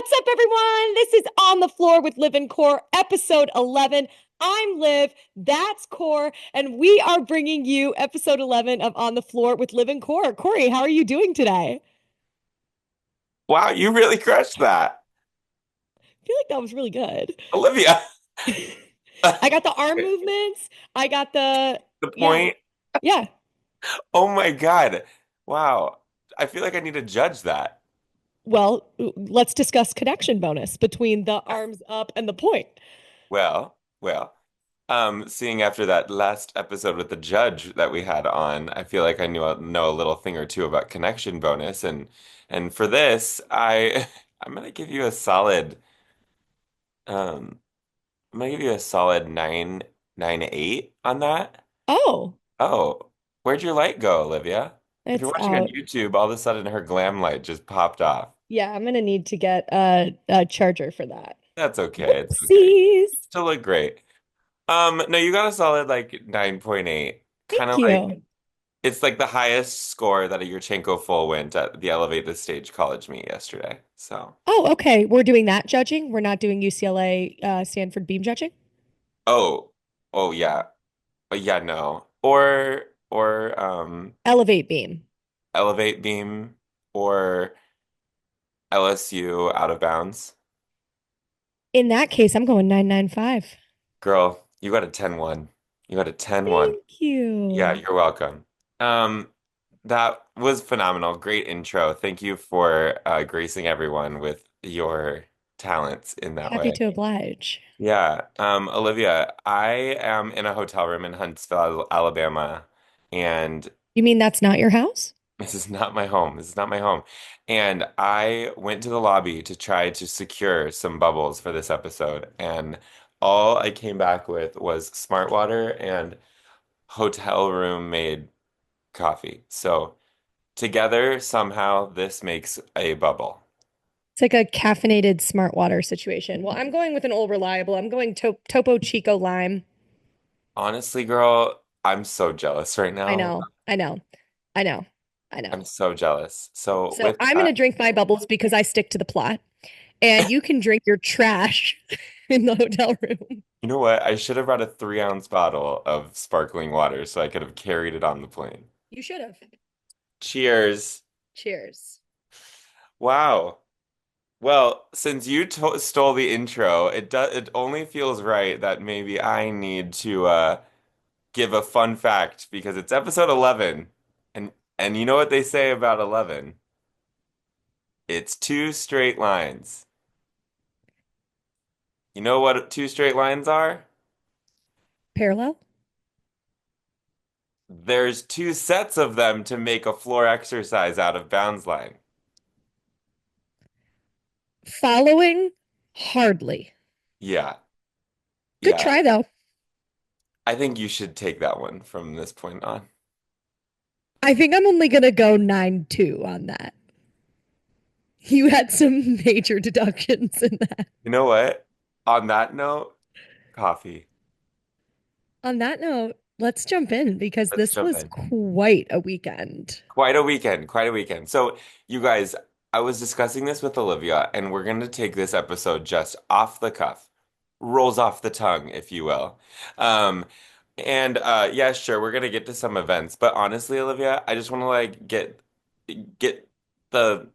What's up, everyone? This is On the Floor with Liv and Cor, episode 11. I'm Liv, that's Cor, and we are bringing you episode 11 of On the Floor with Liv and Cor. Corey, how are you doing today? Wow, you really crushed that. I feel like that was really good. Olivia. I got the arm movements. I got The yeah, point. yeah. Oh my God. Wow. I feel like I need to judge that. Well, let's discuss connection bonus between the arms up and the point. Well. Seeing after that last episode with the judge that we had on, I feel like I know a little thing or two about connection bonus, and for this, I'm gonna give you a solid um I'm gonna give you a solid 9.98 on that. Oh, Oh, where'd your light go, Olivia? If you're it's watching on out. YouTube, all of a sudden her glam light just popped off. Yeah, I'm gonna need to get a charger for that. That's okay. It's okay. Whoopsies. Still look great. No, you got a solid like 9.8. Kind Thank of like you. it's like the highest score that a Yurchenko full went at the Elevate the Stage college meet yesterday. So, Oh, okay. We're doing that judging. We're not doing UCLA, Stanford beam judging. oh, oh yeah. Yeah, no. Or Elevate beam. Elevate beam or LSU out of bounds. In that case, I'm going 995. Girl, you got a 10-1. You got a 10-1. Thank Yeah, you. you're welcome. Um, that was phenomenal. Great intro. Thank you for gracing everyone with your talents in that Happy way. to oblige. Yeah. Olivia, I am in a hotel room in Huntsville, Alabama, and You mean that's not your house? this is not my home. This is not my home. And I went to the lobby to try to secure some bubbles for this episode, and all I came back with was Smart Water and hotel room made coffee. So together, somehow, this makes a bubble. It's like a caffeinated smart water situation. Well, I'm going with an old reliable. I'm going Topo Chico Lime. Honestly, girl, I'm so jealous right I now. know. I know. I know. I know. I'm so jealous. So So with I'm going that, to drink my bubbles because I stick to the plot, and you can drink your trash in the hotel room. you know what? I should have brought a 3-ounce bottle of sparkling water so I could have carried it on the plane. You should have. Cheers. Cheers. Wow. Well, since you to stole the intro, it only feels right that maybe I need to give a fun fact because it's episode 11, and you know what they say about 11? It's two straight lines. You know what two straight lines are? Parallel? There's two sets of them to make a floor exercise out of bounds line. Following? Hardly. Yeah. Good Yeah. try, though. I think you should take that one from this point on. I think I'm only going to go 9-2 on that. You had some major deductions in that. You know what? On that note, coffee. On that note, let's jump in because Let's this jump was in. quite a weekend. Quite a weekend, quite a weekend. So, you guys, I was discussing this with Olivia, and we're going to take this episode just off the cuff, rolls off the tongue, if you will. Um, and yeah, sure, we're gonna get to some events, but honestly, Olivia, I just want to like get the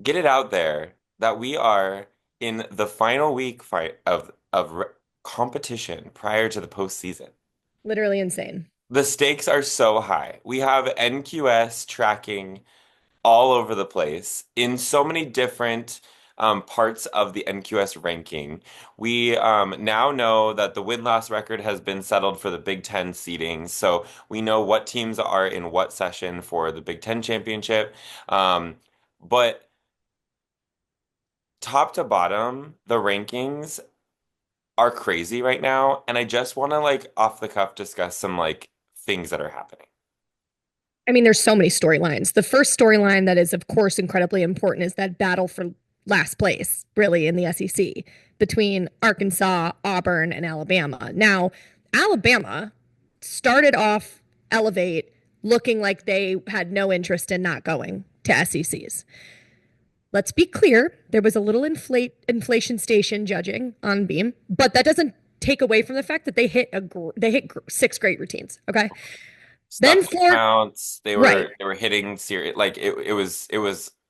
get it out there that we are in the final week fight of competition prior to the postseason. Literally insane. The stakes are so high. We have NQS tracking all over the place in so many different parts of the NQS ranking. We now know that the win-loss record has been settled for the Big Ten seeding, so we know what teams are in what session for the Big Ten championship. But top to bottom, the rankings are crazy right now, and I just want to like off the cuff discuss some like things that are happening. I mean, there's so many storylines. The first storyline that is, of course, incredibly important is that battle for last place, really, in the SEC between Arkansas, Auburn, and Alabama. Now, Alabama started off Elevate looking like they had no interest in not going to SECs. let's be clear, there was a little inflation station judging on Beam, but that doesn't take away from the fact that they hit six great routines. Okay, then Stuff that floor, counts. They right. were they were hitting serious. Like it was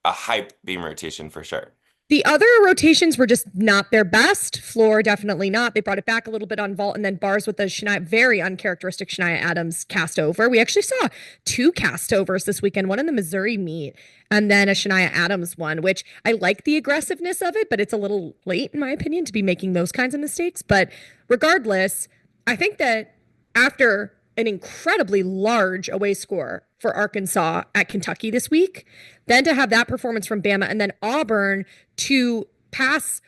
a hype beam rotation for sure. The other rotations were just not their best. Floor, definitely not. They brought it back a little bit on vault, and then bars with the Shania, very uncharacteristic Shania Adams cast over. We actually saw two cast overs this weekend, one in the Missouri meet, and then a Shania Adams one, which I like the aggressiveness of it, but it's a little late, in my opinion, to be making those kinds of mistakes. But regardless, I think that after an incredibly large away score for Arkansas at Kentucky this week, then to have that performance from Bama and then Auburn to pass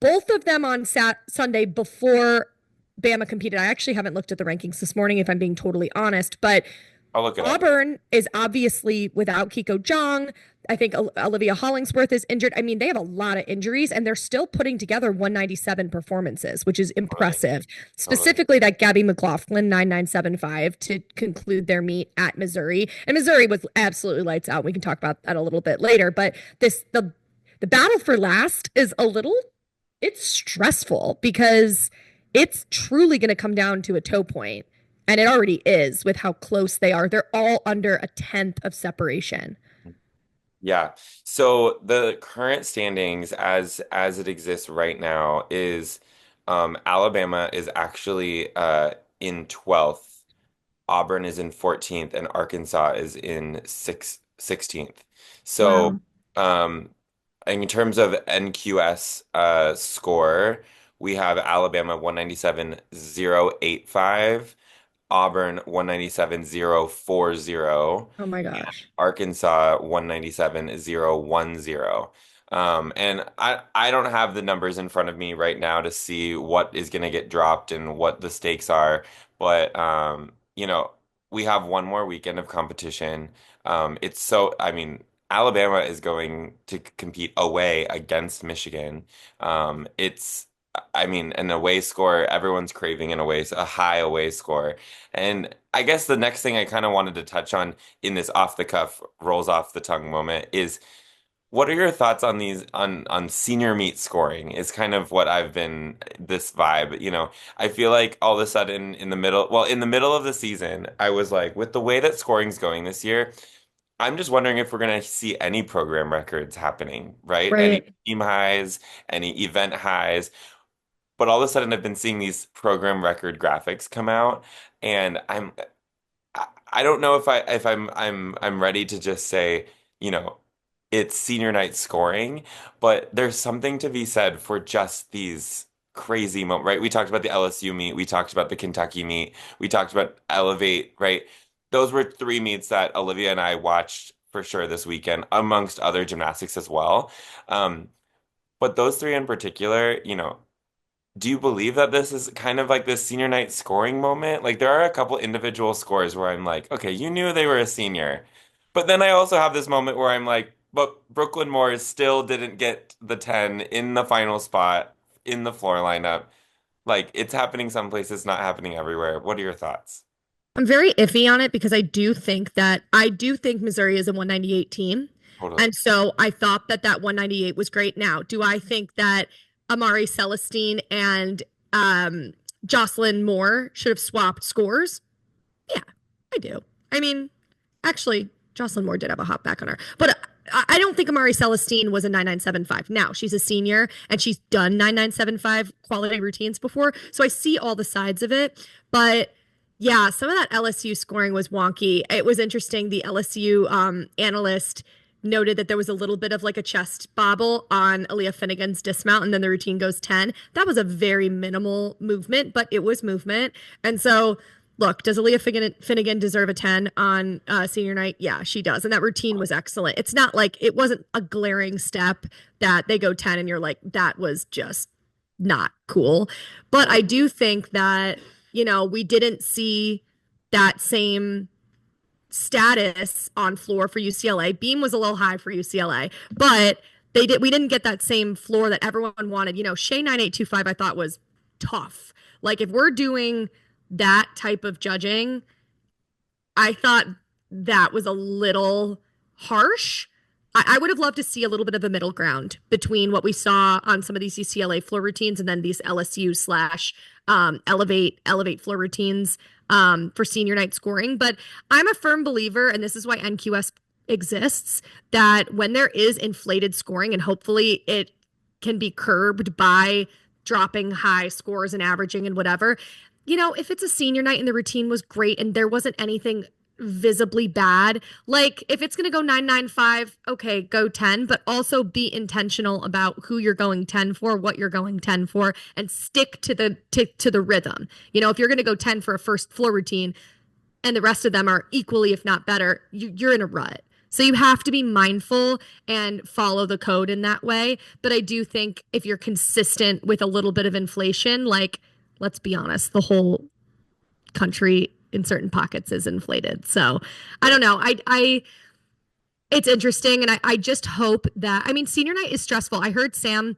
both of them on Sunday before Bama competed. I actually haven't looked at the rankings this morning, if I'm being totally honest, but I'll look it up. Auburn is obviously without Kiko Jong. I think Olivia Hollingsworth is injured. I mean, they have a lot of injuries and they're still putting together 197 performances, which is Totally, impressive. totally. Specifically, that Gabby McLaughlin 9975 to conclude their meet at Missouri. And Missouri was absolutely lights out. We can talk about that a little bit later. But the battle for last is a little it's stressful because it's truly going to come down to a toe point. And it already is with how close they are. They're all under a tenth of separation. Yeah. So the current standings as it exists right now is Alabama is actually in 12th, Auburn is in 14th, and Arkansas is in 16th. So Wow. um in terms of NQS score, we have Alabama 197,085, Auburn 197,040, Oh my gosh. Arkansas 197,010. And I don't have the numbers in front of me right now to see what is going to get dropped and what the stakes are, but we have one more weekend of competition. I mean, Alabama is going to compete away against Michigan. It's I mean, an away score, everyone's craving a high away score. And I guess the next thing I kind of wanted to touch on in this off the cuff, rolls off the tongue moment is what are your thoughts on these on senior meet scoring is kind of what I've been this vibe, I feel like all of a sudden in the middle of the season, I was like, with the way that scoring's going this year, I'm just wondering if we're going to see any program records happening, right? Any Right. team highs, any event highs. But all of a sudden, I've been seeing these program record graphics come out, and I don't know if I'm ready to just say, you know, it's senior night scoring, but there's something to be said for just these crazy moments, right? We talked about the LSU meet, we talked about the Kentucky meet, we talked about Elevate, right? Those were three meets that Olivia and I watched for sure this weekend, amongst other gymnastics as well. Um, but those three in particular, do you believe that this is kind of like this senior night scoring moment? Like there are a couple individual scores where I'm like, okay, you knew they were a senior. But then I also have this moment where I'm like, but Brooklyn Moore still didn't get the 10 in the final spot in the floor lineup. Like it's happening some places, not happening everywhere. What are your thoughts? I'm very iffy on it because I do think Missouri is a 198 team. Totally. And so I thought that that 198 was great. Now, do I think that Amari Celestine and Jocelyn Moore should have swapped scores? Yeah, I do. I mean, actually, Jocelyn Moore did have a hop back on her, but I don't think Amari Celestine was a 9975. Now she's a senior and she's done 9975 quality routines before, so I see all the sides of it. But yeah, some of that LSU scoring was wonky. It was interesting. The LSU analyst noted that there was a little bit of like a chest bobble on Aaliyah Finnegan's dismount, and then the routine goes 10. That was a very minimal movement, but it was movement. And so look, does Aaliyah Finnegan deserve a 10 on senior night? Yeah, she does. And that routine was excellent. It's not like it wasn't a glaring step that they go 10 and you're like, that was just not cool. But I do think that, we didn't see that same status on floor for UCLA. Beam was a little high for UCLA, but we didn't get that same floor that everyone wanted. Shea 9825 I thought was tough. Like if we're doing that type of judging, I thought that was a little harsh. I would have loved to see a little bit of a middle ground between what we saw on some of these UCLA floor routines and then these LSU slash elevate floor routines for senior night scoring. But I'm a firm believer, and this is why NQS exists, that when there is inflated scoring, and hopefully it can be curbed by dropping high scores and averaging and whatever. If it's a senior night and the routine was great and there wasn't anything visibly bad, like if it's going to go 995, okay, go 10, but also be intentional about who you're going 10 for, what you're going 10 for, and stick to the rhythm. If you're going to go 10 for a first floor routine and the rest of them are equally if not better, you're in a rut. So you have to be mindful and follow the code in that way. But I do think if you're consistent with a little bit of inflation, like let's be honest, the whole country in certain pockets is inflated. So I don't know. I it's interesting, and I just hope that, I mean, senior night is stressful. I heard Sam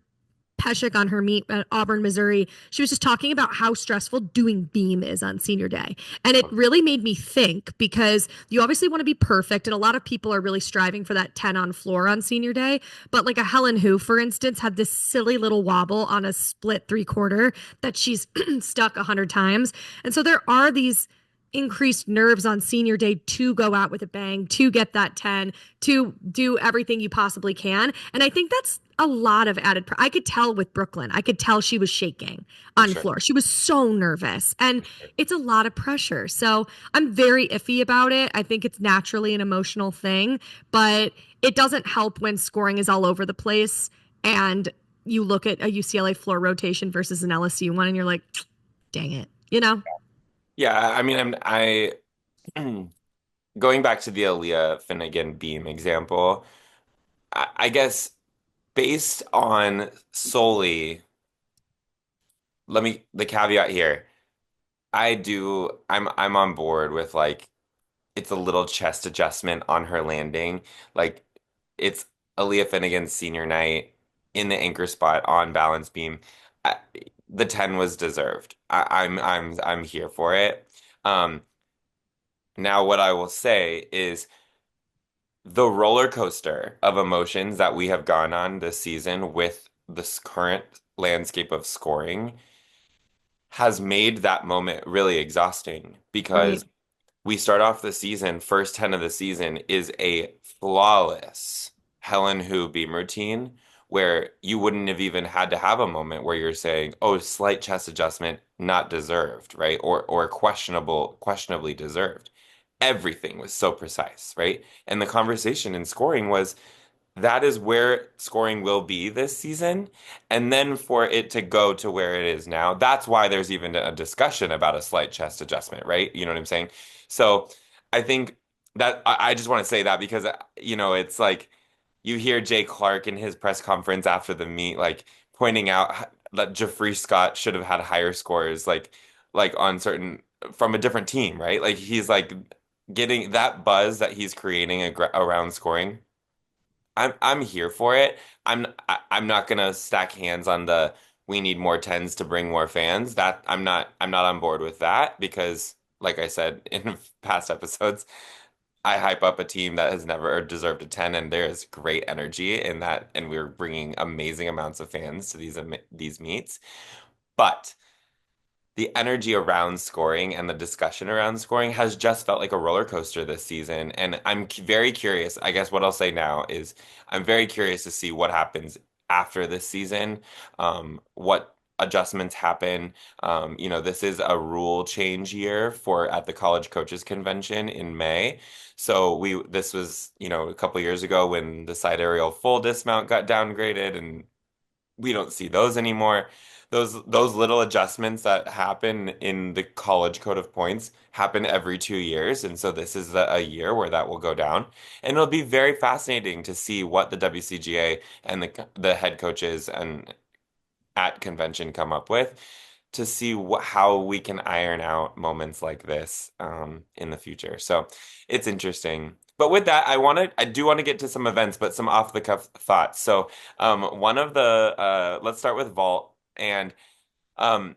Peshek on her meet at Auburn, Missouri. She was just talking about how stressful doing beam is on senior day. And it really made me think, because you obviously want to be perfect. And a lot of people are really striving for that 10 on floor on senior day. But like a Helen Who, for instance, had this silly little wobble on a split 3/4 that she's stuck 100 times. And so there are these increased nerves on senior day to go out with a bang, to get that 10, to do everything you possibly can. And I think that's a lot of I could tell with Brooklyn. I could tell she was shaking For on sure. floor. She was so nervous, and For sure. it's a lot of pressure. So I'm very iffy about it. I think it's naturally an emotional thing, but it doesn't help when scoring is all over the place and you look at a UCLA floor rotation versus an LSU one and you're like, dang it, you know? Yeah, I mean, going back to the Aaliyah Finnegan beam example. I guess based on solely, the caveat here. I'm on board with like it's a little chest adjustment on her landing. Like it's Aaliyah Finnegan's senior night in the anchor spot on balance beam. I, the 10 was deserved. I'm here for it. Um, Now what I will say is the roller coaster of emotions that we have gone on this season with this current landscape of scoring has made that moment really exhausting Right. because we start off the season, first 10 of the season is a flawless Helen Who beam routine where you wouldn't have even had to have a moment where you're saying, oh, slight chest adjustment, not deserved, right? Or questionably deserved. Everything was so precise, right? And the conversation in scoring was that is where scoring will be this season. And then for it to go to where it is now, that's why there's even a discussion about a slight chest adjustment, right? You know what I'm saying? So I think that I just want to say that because, it's like you hear Jay Clark in his press conference after the meet, like pointing out that Jeffrey Scott should have had higher scores, like on certain from a different team, right? Like he's like getting that buzz that he's creating around scoring. I'm here for it. I'm not gonna stack hands on the we need more tens to bring more fans. That I'm not on board with that because like I said in past episodes, I hype up a team that has never deserved a 10 and there is great energy in that and we're bringing amazing amounts of fans to these meets. But the energy around scoring and the discussion around scoring has just felt like a roller coaster this season. And I'm very curious. I guess what I'll say now is I'm very curious to see what happens after this season, what adjustments happen. This is a rule change year for at the College Coaches Convention in May. So this was, a couple years ago when the side aerial full dismount got downgraded and we don't see those anymore. Those little adjustments that happen in the college code of points happen every 2 years, and so this is a year where that will go down. And it'll be very fascinating to see what the WCGA and the head coaches and at convention come up with to see how we can iron out moments like this in the future. So it's interesting. But with that, I do want to get to some events, but some off the cuff thoughts. So one of the let's start with vault, and um,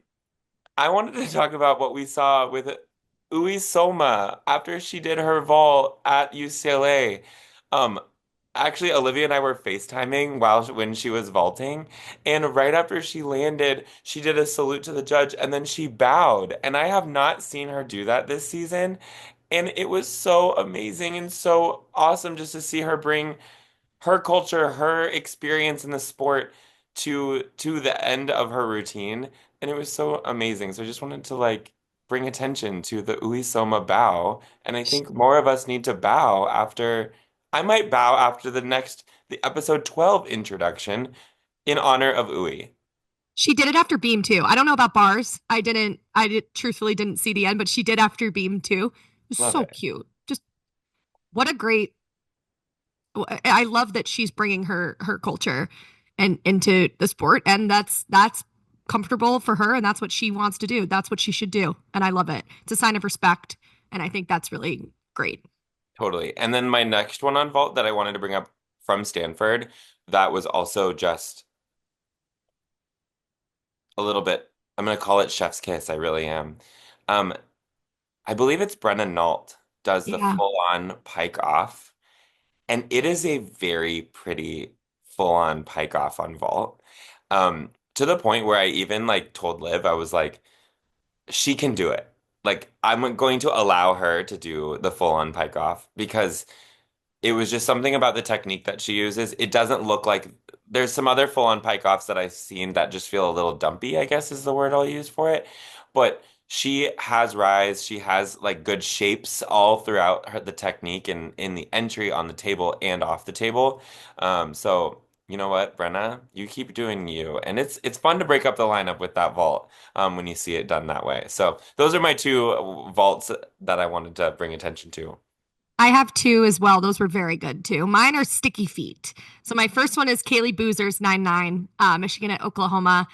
I wanted to talk about what we saw with Ui Soma after she did her vault at UCLA. Um, Actually, Olivia and I were FaceTiming when she was vaulting, and right after she landed, she did a salute to the judge and then she bowed. And I have not seen her do that this season. And it was so amazing and so awesome just to see her bring her culture, her experience in the sport to the end of her routine, and it was so amazing. So I just wanted to like bring attention to the Uisoma bow, and I think more of us need to bow after. I might bow after the episode 12 introduction in honor of Ui. She did it after Beam too. I don't know about bars. Truthfully didn't see the end, but she did after Beam too. It was Love so it. cute. Just what a great, I love that she's bringing her culture and into the sport, and that's comfortable for her, and that's what she wants to do. That's what she should do, and I love it. It's a sign of respect, and I think that's really great. Totally. And then my next one on vault that I wanted to bring up from Stanford, that was also just a little bit, I'm gonna call it chef's kiss. I really am. Um, I believe it's Brenna Nault does the Yeah. full-on pike off, and it is a very pretty full-on pike off on vault. To the point where I even like told Liv, I was like, she can do it. Like, I'm going to allow her to do the full-on pike off because it was just something about the technique that she uses. It doesn't look like there's some other full-on pike offs that I've seen that just feel a little dumpy, I guess is the word I'll use for it. But she has rise, she has like good shapes all throughout the technique and in the entry on the table and off the table. So you know what, Brenna, you keep doing you, and it's fun to break up the lineup with that vault when you see it done that way. So those are my two vaults that I wanted to bring attention to. I have two as well. Those were very good too. Mine are sticky feet. So my first one is Kaylee Boozer's 9-9, Michigan at Oklahoma.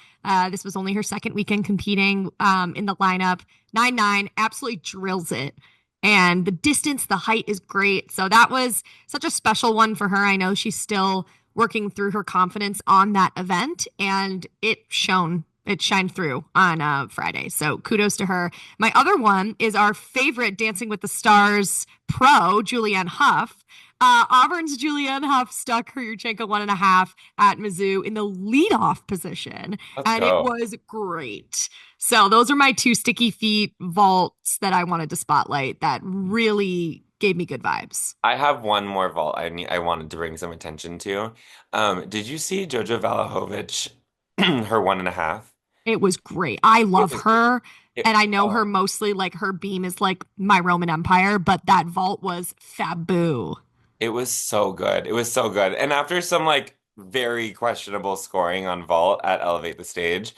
This was only her second weekend competing in the lineup. 9-9 absolutely drills it. And the distance, the height is great. So that was such a special one for her. I know she's still working through her confidence on that event, and it shone. It shined through on Friday. So kudos to her. My other one is our favorite Dancing with the Stars pro, Julianne Hough. Auburn's Julianne Hough stuck her Yurchenko 1.5 at Mizzou in the leadoff position, Let's and it go. was great. So those are my two sticky feet vaults that I wanted to spotlight that really gave me good vibes. I have one more vault I wanted to bring some attention to. Did you see Jojo Valahovic, her 1.5? It was great. I It love was her. And I know her oh, mostly like her beam is like my Roman Empire, but that vault was faboo. it was so good. It was so good. And after some like very questionable scoring on vault at Elevate the Stage,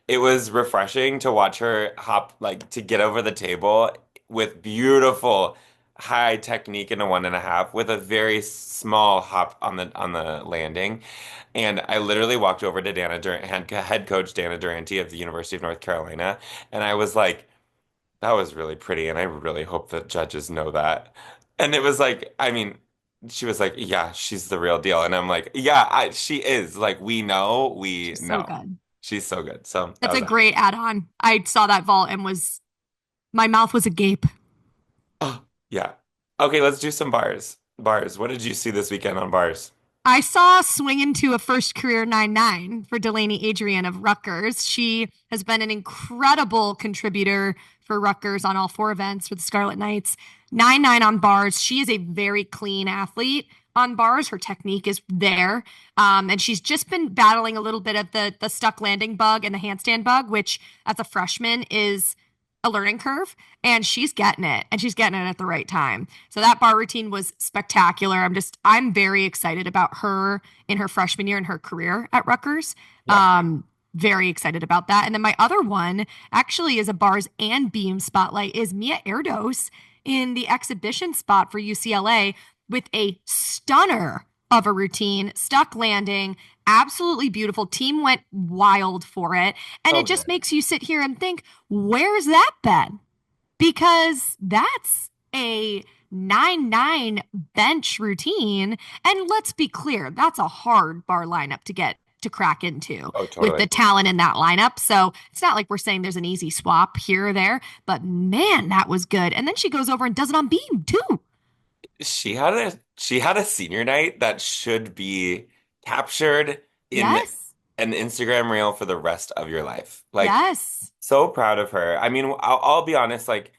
it was refreshing to watch her hop like to get over the table with beautiful high technique in a 1.5 with a very small hop on the landing. And I literally walked over to head coach Dana Durante of the University of North Carolina, and I was like, that was really pretty, and I really hope that judges know that. And it was like, I mean, she was like, yeah, she's the real deal. And I'm like, yeah, she is. Like, we She's so know. good. She's so good. So that That's was a great add-on. I saw that vault and was my mouth was agape. oh, yeah. Okay, let's do some bars. Bars. What did you see this weekend on bars? I saw swing into a first career 9-9 for Delaney Adrian of Rutgers. She has been an incredible contributor for Rutgers on all four events for the Scarlet Knights. 9-9 on bars. She is a very clean athlete on bars. Her technique is there. And she's just been battling a little bit of the stuck landing bug and the handstand bug, which as a freshman is a learning curve, and she's getting it, and she's getting it at the right time. So that bar routine was spectacular. I'm very excited about her in her freshman year in her career at Rutgers. Yeah. Very excited about that. And then my other one actually is a bars and beam spotlight is Mia Erdos in the exhibition spot for UCLA with a stunner of a routine, stuck landing, absolutely beautiful. Team went wild for it. And So it just good. makes you sit here and think, where's that been? Because that's a 9-9 bench routine. And let's be clear, that's a hard bar lineup to get to crack into Oh, with totally. the talent in that lineup. So it's not like we're saying there's an easy swap here or there, but man, that was good. And then she goes over and does it on beam too. she had a senior night that should be captured in Yes. an Instagram reel for the rest of your life. Like, Yes. so proud of her. I mean, I'll be honest, like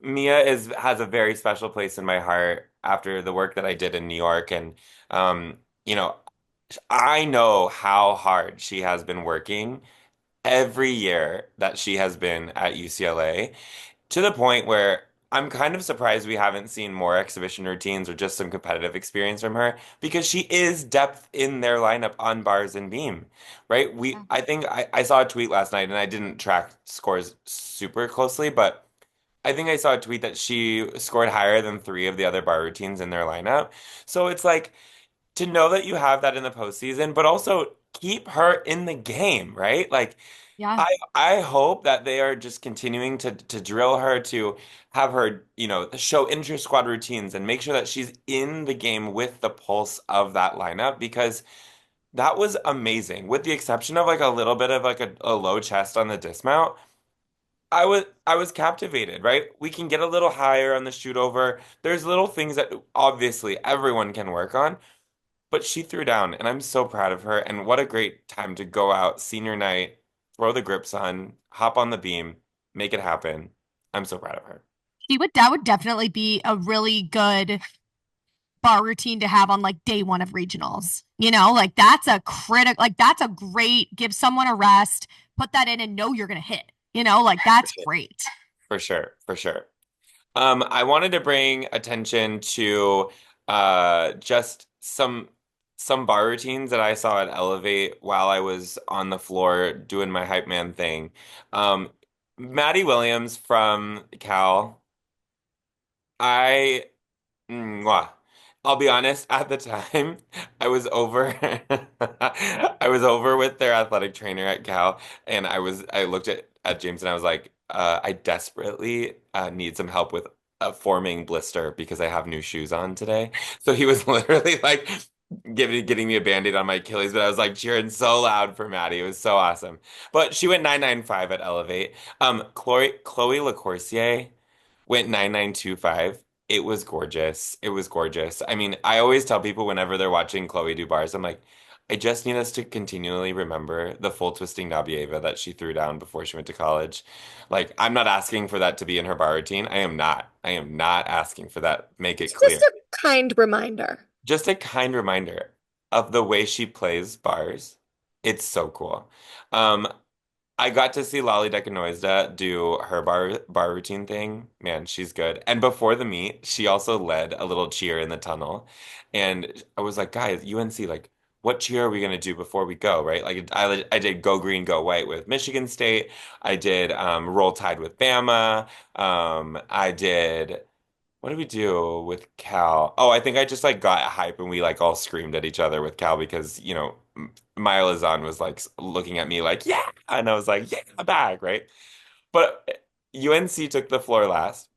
Mia is has a very special place in my heart after the work that I did in New York, and um, you know, I know how hard she has been working every year that she has been at UCLA, to the point where I'm kind of surprised we haven't seen more exhibition routines or just some competitive experience from her, because she is depth in their lineup on bars and beam, right? I think I saw a tweet last night, and I didn't track scores super closely, but I think I saw a tweet that she scored higher than three of the other bar routines in their lineup. So it's like, to know that you have that in the postseason, but also keep her in the game, right? Like, Yeah. I hope that they are just continuing to drill her, to have her, show inter-squad routines and make sure that she's in the game with the pulse of that lineup, because that was amazing. With the exception of like a little bit of like a low chest on the dismount, I was captivated, right? We can get a little higher on the shoot over. There's little things that obviously everyone can work on, but she threw down, and I'm so proud of her. And what a great time to go out senior night, throw the grips on, hop on the beam, make it happen. I'm so proud of her. That would definitely be a really good bar routine to have on like day one of regionals. Like that's a great give someone a rest, put that in and know you're gonna hit. Like that's great. For sure, for sure. I wanted to bring attention to just some bar routines that I saw at Elevate while I was on the floor doing my hype man thing. Um, Maddie Williams from Cal, I Mwah. I'll be honest, at the time, I was over I was over with their athletic trainer at Cal, and I looked at James, and I was like, I desperately need some help with a forming blister because I have new shoes on today. So he was literally like getting me a band-aid on my Achilles, but I was like cheering so loud for Maddie. It was so awesome. But she went 995 at Elevate. Chloe LaCourcier went 9925. It was gorgeous. It was gorgeous. I mean, I always tell people whenever they're watching Chloe do bars, I'm like, I just need us to continually remember the full twisting Nabieva that she threw down before she went to college. Like, I'm not asking for that to be in her bar routine. I am not. I am not asking for that. Make it It's just clear. a kind reminder. Just a kind reminder of the way she plays bars. It's so cool. Um, I got to see Lolly Decanoizda do her bar routine thing. Man, she's good. And before the meet, she also led a little cheer in the tunnel. And I was like, guys, UNC, like, what cheer are we gonna do before we go, right? Like, I did Go Green, Go White with Michigan State. I did Roll Tide with Bama. I did. What did we do with Cal? Oh, I think I just like got hype, and we like all screamed at each other with Cal because, Maya Lazan was like looking at me like, yeah. And I was like, yeah, a bag, right? But UNC took the floor last.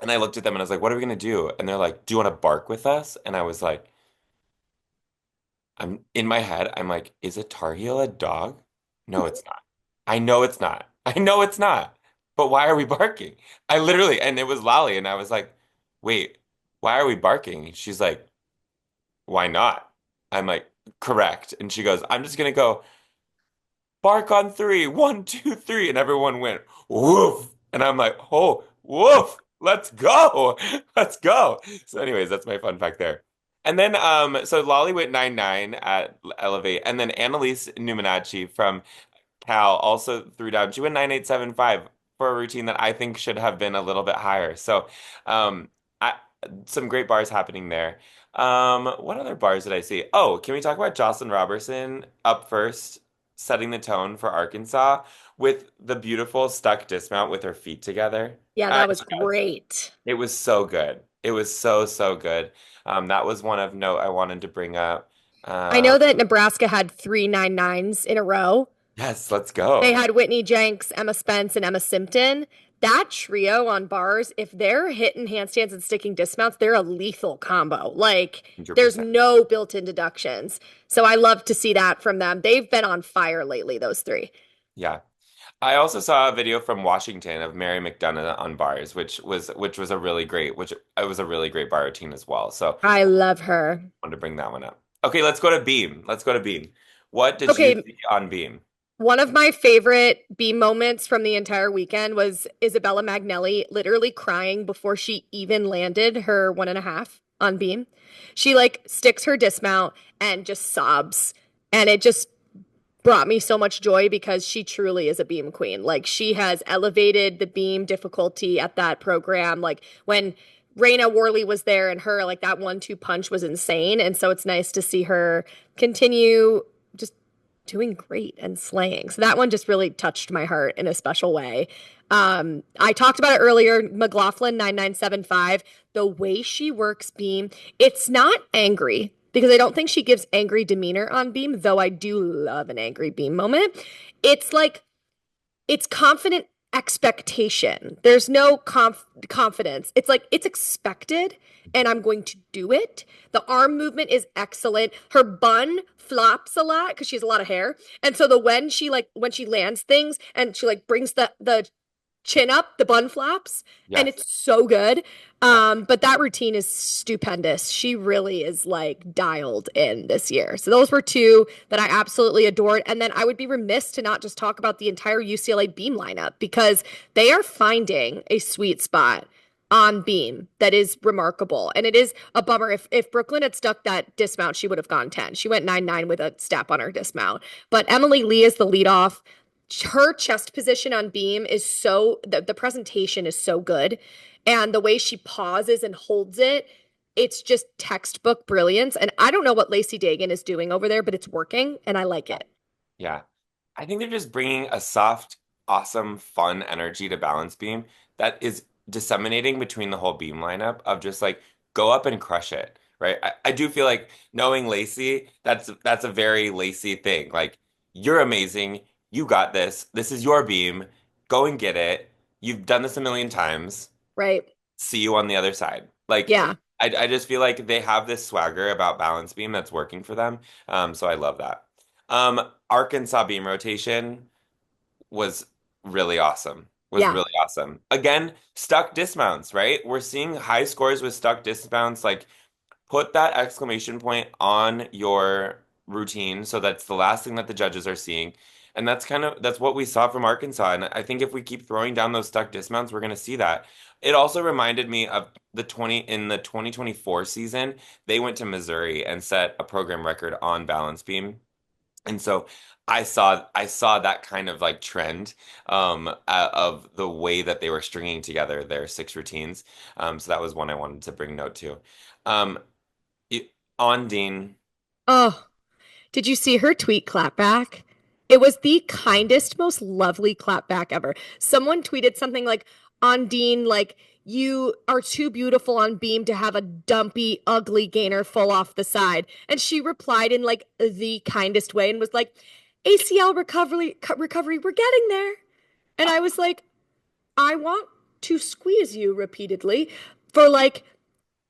And I looked at them and I was like, what are we gonna do? And they're like, do you want to bark with us? And I was like, I'm in my head, I'm like, is a Tar Heel a dog? No, it's not. I know it's not. I know it's not. But why are we barking? I literally, and it was Lolly, and I was like, wait, why are we barking? She's like, why not? I'm like, correct. And she goes, I'm just gonna go bark on three. One, two, three. And everyone went, woof. And I'm like, oh, woof. Let's go. Let's go. So, anyways, that's my fun fact there. And then, so Lolly went 9-9 at Elevate. And then Annalise Numinacci from Cal also threw down. She went 9875 for a routine that I think should have been a little bit higher. So, um, I, some great bars happening there. What other bars did I see? Oh, can we talk about Jocelyn Robertson up first, setting the tone for Arkansas with the beautiful stuck dismount with her feet together? Yeah, I, that was great. it was so good. It was so, so good. That was one of note I wanted to bring up. I Um, know that Nebraska had three 9-9s in a row. yes, let's They go. had Whitney Jenks, Emma Spence, and Emma Simpton. That trio on bars, if they're hitting handstands and sticking dismounts, they're a lethal combo. Like, there's 100%. no built-in deductions. So I love to see that from them. They've been on fire lately, those three. Yeah. I also saw a video from Washington of Mary McDonough on bars, which was a really great, which it was a really great bar routine as well. So I love her. wanted to bring that one up. Okay, let's go to Beam. Let's go to Beam. What did you Okay, see on Beam? one of my favorite B moments from the entire weekend was Isabella Magnelli literally crying before she even landed her 1.5 on beam. She like sticks her dismount and just sobs. And it just brought me so much joy because she truly is a beam queen. Like she has elevated the beam difficulty at that program. Like when Raina Worley was there and her like that 1-2 punch was insane. And so it's nice to see her continue just doing great and slaying. So that one just really touched my heart in a special way. I talked about it earlier, McLaughlin 9975, the way she works beam, it's not angry because I don't think she gives angry demeanor on beam, though I do love an angry beam moment. It's like it's confident expectation. There's no confidence. It's like it's expected and I'm going to do it. The arm movement is excellent. Her bun flops a lot because she has a lot of hair. And so the when she lands things and she like brings the chin up, the bun flaps, and Yes. it's so good. Yeah. But that routine is stupendous. She really is like dialed in this year. So those were two that I absolutely adored. And then I would be remiss to not just talk about the entire UCLA beam lineup because they are finding a sweet spot on beam that is remarkable. And it is a bummer. If Brooklyn had stuck that dismount, she would have gone 10. She went 9-9 with a step on her dismount. But Emily Lee is the leadoff. Her chest position on beam is the presentation is so good. And the way she pauses and holds it, it's just textbook brilliance. And I don't know what Lacey Dagan is doing over there, but it's working and I like it. Yeah. I think they're just bringing a soft, awesome, fun energy to Balance Beam that is disseminating between the whole Beam lineup of just like go up and crush it, right? I do feel like knowing Lacey, that's a very Lacey thing. Like you're amazing, you got this. This is your beam. Go and get it. You've done this a million times. Right. See you on the other side. Like Yeah. I just feel like they have this swagger about Balance Beam that's working for them. So I love that. Arkansas beam rotation was really awesome. Was Yeah. really awesome. Again, stuck dismounts, right? We're seeing high scores with stuck dismounts. Like put that exclamation point on your routine so that's the last thing that the judges are seeing. And that's what we saw from Arkansas. And I think if we keep throwing down those stuck dismounts, we're going to see that. It also reminded me of the 2024 season, they went to Missouri and set a program record on balance beam. And so I saw that kind of like trend of the way that they were stringing together their six routines. So that was one I wanted to bring note to. Um, on Dean, Oh, did you see her tweet clapback? It was the kindest, most lovely clapback ever. Someone tweeted something like on Dean, like, you are too beautiful on beam to have a dumpy, ugly gainer full off the side. And she replied in like the kindest way and was like, ACL recovery, we're getting there. And I was like, I want to squeeze you repeatedly for like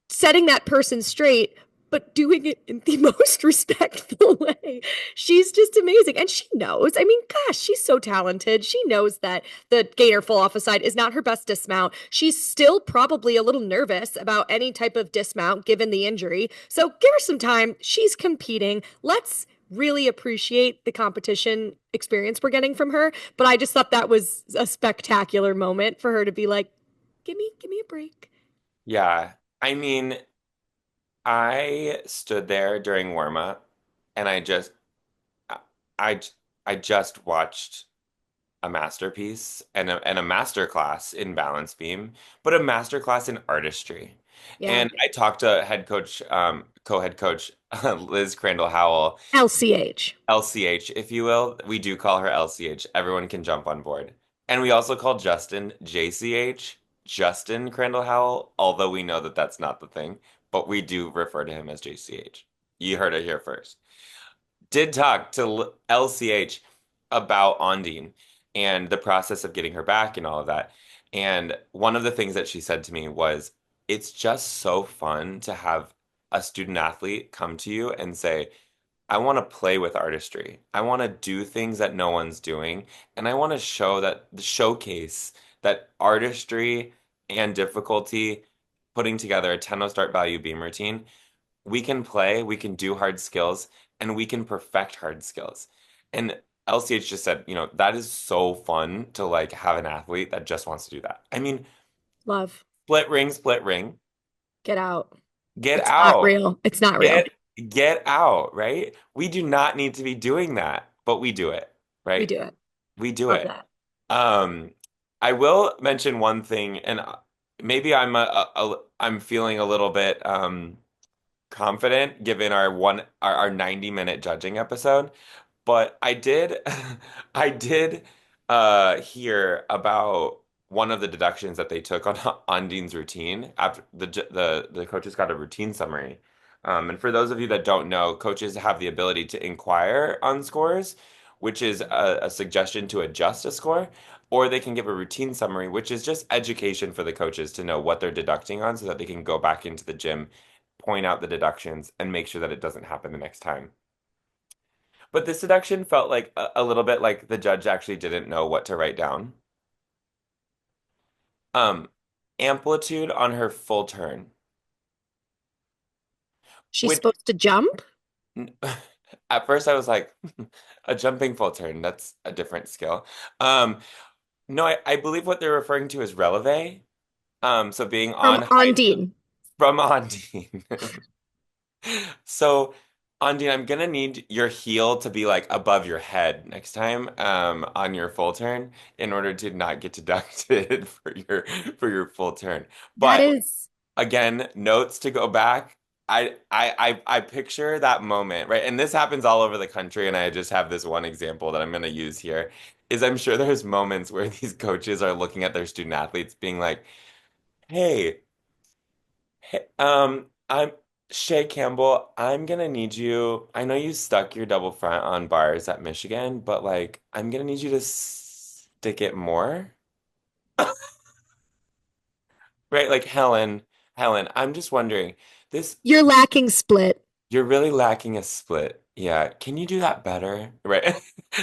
setting that person straight, but doing it in the most respectful way. She's just amazing. And she knows. I mean, gosh, she's so talented. She knows that the gainer full off a side is not her best dismount. She's still probably a little nervous about any type of dismount given the injury. So give her some time. She's competing. Let's really appreciate the competition experience we're getting from her. But I just thought that was a spectacular moment for her to be like, give me a break. yeah. I mean, I stood there during warm up and I I just watched a masterpiece and a master class in balance beam, but a master class in artistry. Yeah. And I talked to head coach, co-head coach Liz Crandall Howell, LCH. LCH, if you will. We do call her LCH. Everyone can jump on board. And we also call Justin JCH, Justin Crandall Howell, although we know that that's not the thing, but we do refer to him as JCH. You heard it here first. Did talk to LCH about Ondine and the process of getting her back and all of that. And one of the things that she said to me was, it's just so fun to have a student athlete come to you and say, I want to play with artistry. I want to do things that no one's doing, and I want to show that the showcase that artistry and difficulty putting together a 10 start value beam routine, we can play, we can do hard skills, and we can perfect hard skills. And LCH just said, that is so fun to like have an athlete that just wants to do that. I mean, Love. split ring, Get out. get It's not out. real. It's not real. Get get out, right? We do not need to be doing that, but we do it, We right? do it. We do Love it. that. Um, I will mention one thing, and maybe I'm feeling a little bit confident given our 90-minute judging episode. But I did I did hear about one of the deductions that they took on Ondine's routine after the coaches got a routine summary. And for those of you that don't know, coaches have the ability to inquire on scores, which is a suggestion to adjust a score, or they can give a routine summary, which is just education for the coaches to know what they're deducting on so that they can go back into the gym, point out the deductions, and make sure that it doesn't happen the next time. But this deduction felt like a little bit like the judge actually didn't know what to write down. Um, Amplitude on her full turn, She's which supposed to jump? at first I was like, a jumping full turn, that's a different skill. Um, no, I believe what they're referring to is releve. So being From on high Ondine. from Ondine. So, Ondine, I'm gonna need your heel to be like above your head next time, on your full turn in order to not get deducted for your full turn. That But is, again, notes to go back. I picture that moment, right? And this happens all over the country, and I just have this one example that I'm gonna use here, is I'm sure there's moments where these coaches are looking at their student athletes being like, hey, hey, I'm Shay Campbell. I'm gonna need you. I know you stuck your double front on bars at Michigan, but like, I'm gonna need you to stick it more. Right? Like, Helen, I'm just wondering, this, you're lacking split. you're really lacking a split. Yeah. Can you do that better? Right?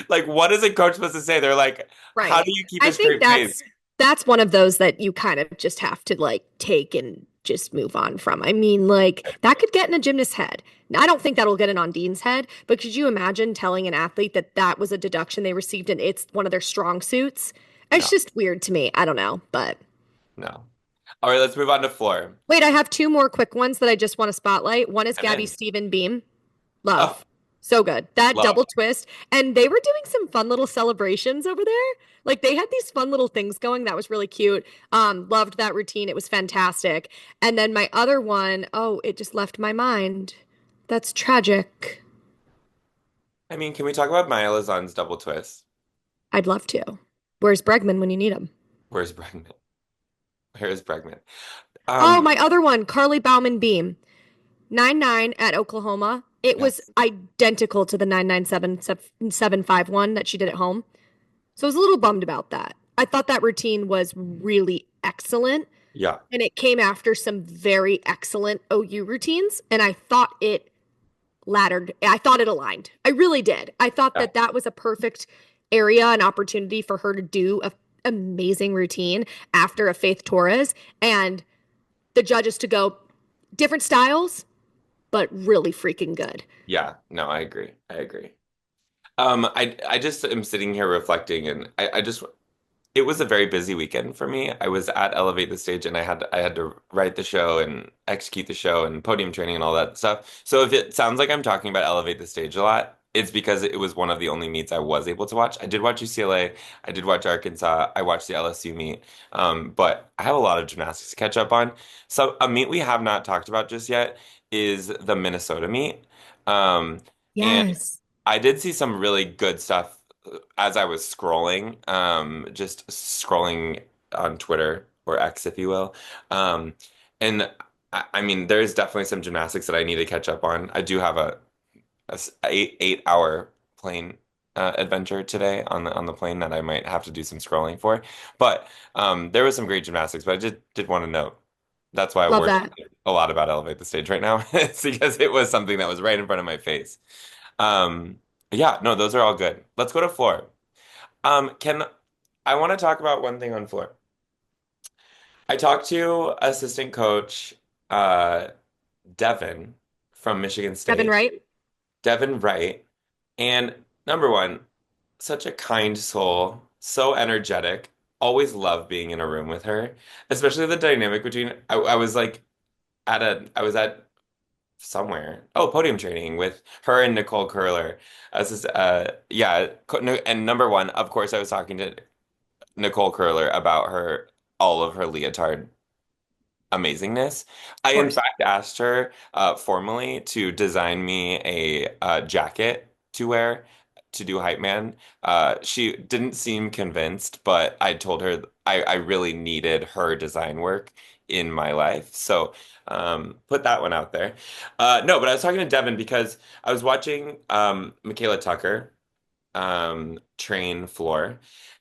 Like, what is a coach supposed to say? They're like, how Right. do you keep I a think straight face? that's one of those that you kind of just have to like take and just move on from. I mean, like that could get in a gymnast's head. Now, I don't think that'll get in on Dean's head, but could you imagine telling an athlete that that was a deduction they received and it's one of their strong suits? It's No, just weird to me. I don't know, but no. All right, let's move on to floor. wait, I have two more quick ones that I just want to spotlight. One is I'm Gabby in. Stephen Beam. Oh, Love. So good. That love. double twist. And they were doing some fun little celebrations over there. Like they had these fun little things going. That was really cute. Loved that routine. It was fantastic. And then my other one, oh, it just left my mind. That's tragic. I mean, can we talk about Maya Lazon's double twist? I'd love to. Where's Bregman when you need him? Where's Bregman? Where is Bregman? Oh, Um, my other one, Carly Bauman Beam. 9-9 at Oklahoma. It was yes. identical to the 9-9-7-7-5-1 that she did at home. So I was a little bummed about that. I thought that routine was really excellent, Yeah. and it came after some very excellent OU routines, and I thought it laddered. I thought it aligned. I really did. I thought Yeah. that that was a perfect area and opportunity for her to do a amazing routine after a Faith Torres and the judges to go different styles, but really freaking good. Yeah. No, I agree. I agree. I just am sitting here reflecting, and I just it was a very busy weekend for me. I was at Elevate the Stage, and I had to write the show and execute the show and podium training and all that stuff. So if it sounds like I'm talking about Elevate the Stage a lot, it's because it was one of the only meets I was able to watch. I did watch UCLA, I did watch Arkansas, I watched the LSU meet, but I have a lot of gymnastics to catch up on. So a meet we have not talked about just yet is the Minnesota meet. Um, and Yes. I did see some really good stuff as I was scrolling, just scrolling on Twitter or X, if you will. Um, and I mean, there's definitely some gymnastics that I need to catch up on. I do have a 8 hour plane adventure today on the plane that I might have to do some scrolling for. But there was some great gymnastics, but I just did want to note that's why Love we're that. a lot about Elevate the Stage right now. It's because it was something that was right in front of my face. Um, yeah, no, those are all good. Let's go to floor. Can I want to talk about one thing on floor. I talked to assistant coach uh Devin from Michigan Devin State, Wright. Devin Wright, and number one, such a kind soul, so energetic. Always love being in a room with her, especially the dynamic between. I was like I was at somewhere. Oh, podium training with her and Nicole Curler. Yeah, and number one, of course, I was talking to Nicole Curler about her all of her leotard amazingness. Of I, in course. fact, asked her formally to design me a jacket to wear to do Hype Man. She didn't seem convinced, but I told her I really needed her design work in my life. So put that one out there. No, but I was talking to Devin because I was watching Michaela Tucker train floor.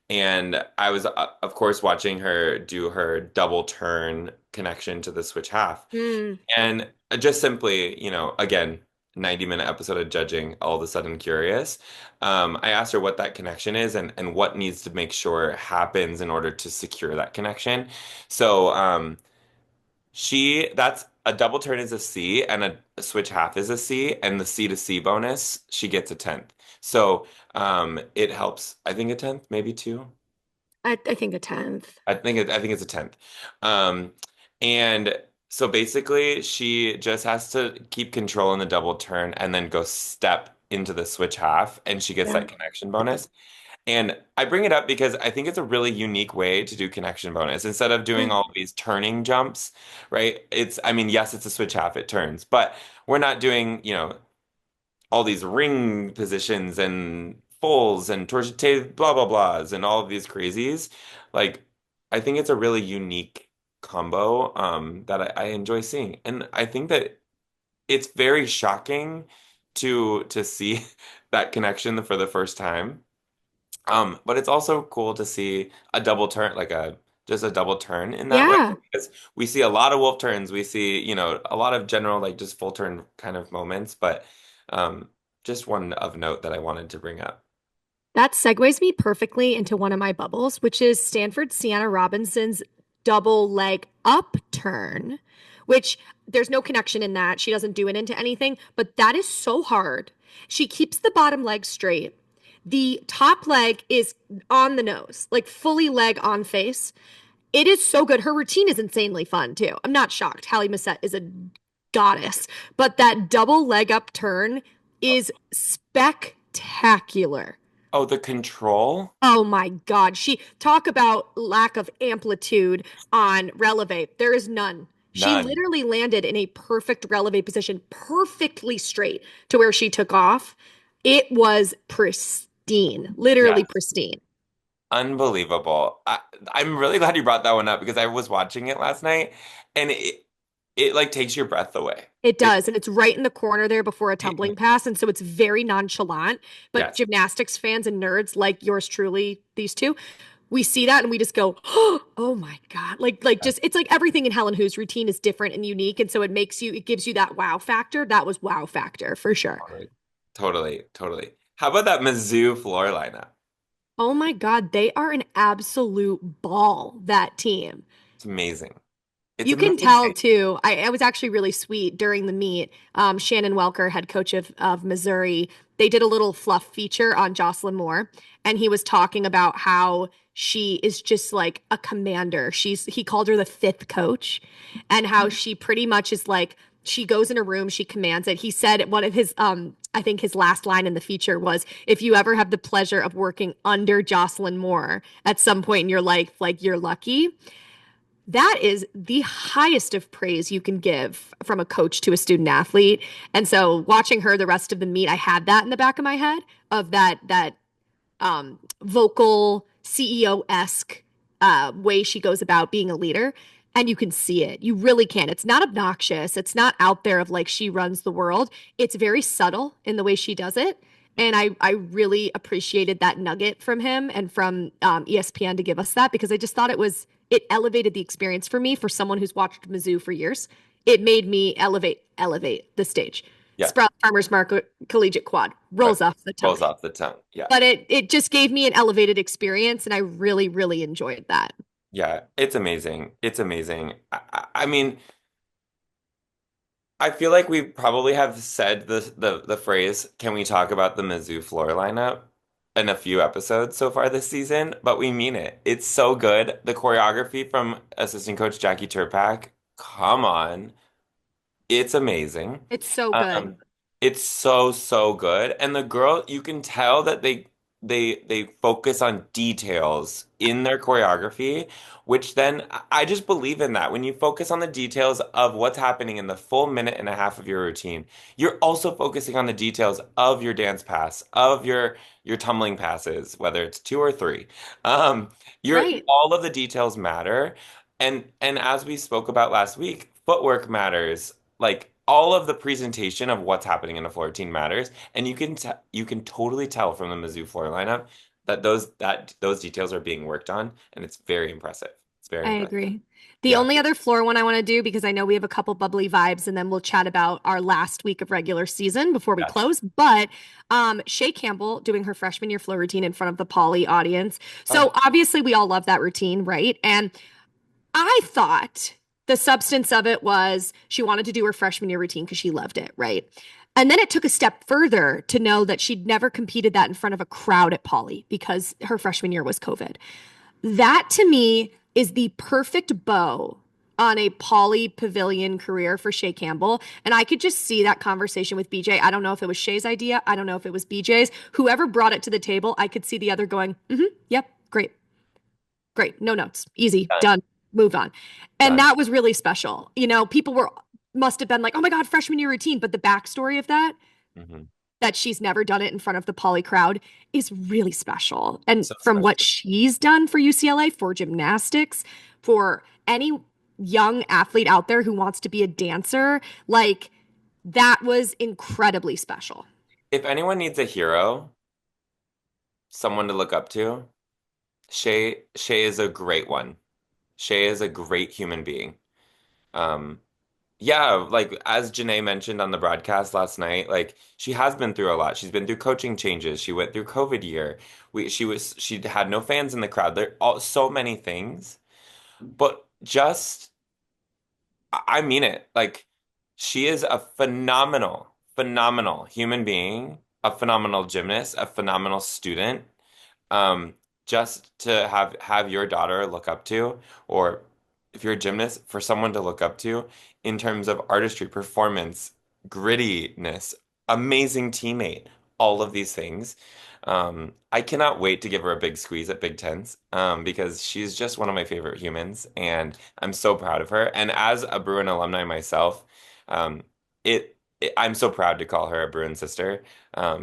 And I was, of course, watching her do her double turn connection to the switch half. Mm. And just simply, again, 90-minute episode of judging, all of a sudden curious. I asked her what that connection is and what needs to make sure happens in order to secure that connection. So, that's a double turn is a C and a switch half is a C, and the C to C bonus, she gets a 10th. So it helps, I think a 10th, maybe two. I think a 10th. I think it's a 10th. Um, and so basically she just has to keep control in the double turn and then go step into the switch half and she gets Yeah. that connection bonus. And I bring it up because I think it's a really unique way to do connection bonus. Instead of doing Mm. all these turning jumps, right? I mean, yes, it's a switch half, it turns, but we're not doing, all these ring positions and fulls and torsion blah, blah, blahs and all of these crazies. Like, I think it's a really unique combo that I enjoy seeing. And I think that it's very shocking to see that connection for the first time. But it's also cool to see a double turn, like just a double turn in that way, Yeah. because we see a lot of wolf turns. We see, a lot of general, like just full turn kind of moments, but um, just one of note that I wanted to bring up. That segues me perfectly into one of my bubbles, which is Stanford Sienna Robinson's double leg upturn, which there's no connection in that. She doesn't do it into anything, but that is so hard. She keeps the bottom leg straight. The top leg is on the nose, like fully leg on face. It is so good. Her routine is insanely fun too. I'm not shocked. Hallie Massette is a goddess, but that double leg upturn is spectacular. Oh, the control? Oh my God. She talk about lack of amplitude on releve. There is none. She None. literally landed in a perfect releve position, perfectly straight to where she took off. It was pristine, literally Yes. pristine. Unbelievable. I'm really glad you brought that one up because I was watching it last night and it like takes your breath away. It It, does. And it's right in the corner there before a tumbling it pass. And so it's very nonchalant. But yes. gymnastics fans and nerds like yours truly, these two, we see that and we just go, oh my God. Like just it's like everything in Helen Who's routine is different and unique. And so it gives you that wow factor. That was wow factor for sure. Totally. Totally. Totally. How about that Mizzou floor lineup? Oh my God, they are an absolute ball, that team. It's amazing. It's You can tell amazing. too. I was actually really sweet during the meet. Shannon Welker, head coach of Missouri, they did a little fluff feature on Jocelyn Moore, and he was talking about how she is just like a commander. He called her the fifth coach, and how she pretty much is like she goes in a room, she commands it. He said one of his I think his last line in the feature was, if you ever have the pleasure of working under Jocelyn Moore at some point in your life, like you're lucky. That is the highest of praise you can give from a coach to a student athlete. And so watching her the rest of the meet, I had that in the back of my head of that vocal CEO-esque way she goes about being a leader. And you can see it. You really can. It's not obnoxious. It's not out there of like she runs the world. It's very subtle in the way she does it. And I really appreciated that nugget from him and from ESPN to give us that because I just thought it elevated the experience for me for someone who's watched Mizzou for years. It made me elevate the stage. Yeah. Farmers Market Collegiate Quad. Right. Rolls off the tongue. Rolls off the tongue. Yeah. But it just gave me an elevated experience, and I really, really enjoyed that. Yeah. It's amazing. It's amazing. I mean, I feel like we probably have said the phrase, can we talk about the Mizzou floor lineup in a few episodes so far this season? But we mean it. It's so good. The choreography from assistant coach Jackie Turpak, come on. It's amazing. It's so good. Um, it's so, so good. And the girl, you can tell that they focus on details in their choreography, which then I just believe in that. When you focus on the details of what's happening in the full minute and a half of your routine, you're also focusing on the details of your dance pass, of your tumbling passes, whether it's two or three. Um, Right. all of the details matter. And as we spoke about last week, footwork matters. Like all of the presentation of what's happening in a floor routine matters, and you can totally tell from the Mizzou floor lineup that those details are being worked on, and it's very impressive. It's very I impressive. agree. The Yeah. only other floor one I want to do, because I know we have a couple bubbly vibes, and then we'll chat about our last week of regular season before we Yes. close. But Shay Campbell doing her freshman year floor routine in front of the Poly audience. Oh, So obviously we all love that routine, right? And I thought the substance of it was she wanted to do her freshman year routine because she loved it, right? And then it took a step further to know that she'd never competed that in front of a crowd at Poly because her freshman year was COVID. That to me is the perfect bow on a Poly Pavilion career for Shay Campbell. And I could just see that conversation with BJ. I don't know if it was Shay's idea. I don't know if it was BJ's. Whoever brought it to the table, I could see the other going, yep, great, great. No notes. Easy, done, done, moved on. And done. that was really special. You know, people must have been like, oh my God, freshman year routine. But the backstory of that, Hmm. that she's never done it in front of the Poly crowd is really special. And So from what special. she's done for UCLA, for gymnastics, for any young athlete out there who wants to be a dancer, like that was incredibly special. If anyone needs a hero, someone to look up to, Shay is a great one. Shay is a great human being. Um, Yeah, like as Janae mentioned on the broadcast last night, like she has been through a lot. She's been through coaching changes. She went through COVID year. She had no fans in the crowd. There all so many things. But just I mean it. Like she is a phenomenal, phenomenal human being, a phenomenal gymnast, a phenomenal student. Um, just to have your daughter look up to, or if you're a gymnast, for someone to look up to in terms of artistry, performance, grittiness, amazing teammate, all of these things. I cannot wait to give her a big squeeze at Big Tens, because she's just one of my favorite humans, and I'm so proud of her. And as a Bruin alumni myself, um, I'm so proud to call her a Bruin sister,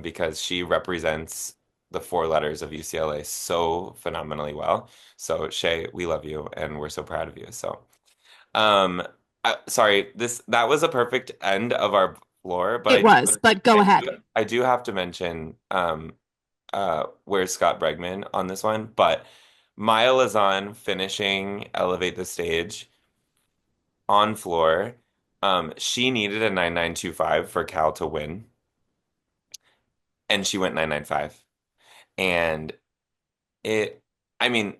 because she represents the four letters of UCLA so phenomenally well. So Shay, we love you and we're so proud of you. So, um, sorry, this that was a perfect end of our floor, but It was, but go ahead. I do have to mention where's Scott Bregman on this one, but Maya Lazan finishing Elevate the Stage on floor. She needed a 9925 for Cal to win, and she went 995. And it, I mean,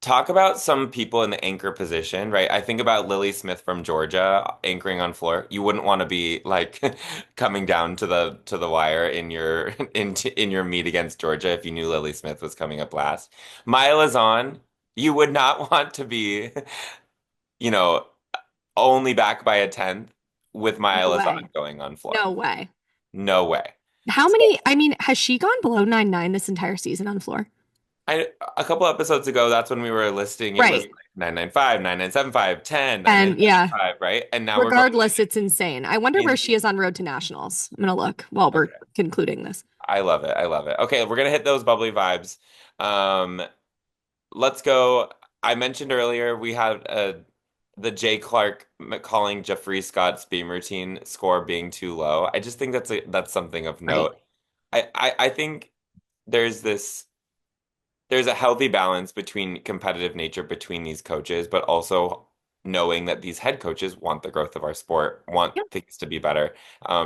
talk about some people in the anchor position, right? I think about Lily Smith from Georgia anchoring on floor. You wouldn't want to be like coming down to the wire in your in your meet against Georgia if you knew Lily Smith was coming up last. Maya Lazan, you would not want to be, you know, only back by a tenth with Maya No Lazan way. going on floor. No way. No way. How So many? I mean, has she gone below 9.9 this entire season on the floor? a couple episodes ago, that's when we were listing it was Right. like 995, 9975, 10, And yeah, 9975, right? And now we're going regardless, it's insane. I wonder where in. she is on Road to Nationals. I'm gonna look while we're Okay. concluding this. I love it. I love it. Okay, we're gonna hit those bubbly vibes. Um, let's go. I mentioned earlier we had the Jay Clark calling Jeffrey Scott's beam routine score being too low. I just think that's something of Right. note. I think there's this there's a healthy balance between competitive nature between these coaches, but also knowing that these head coaches want the growth of our sport, want things to be better.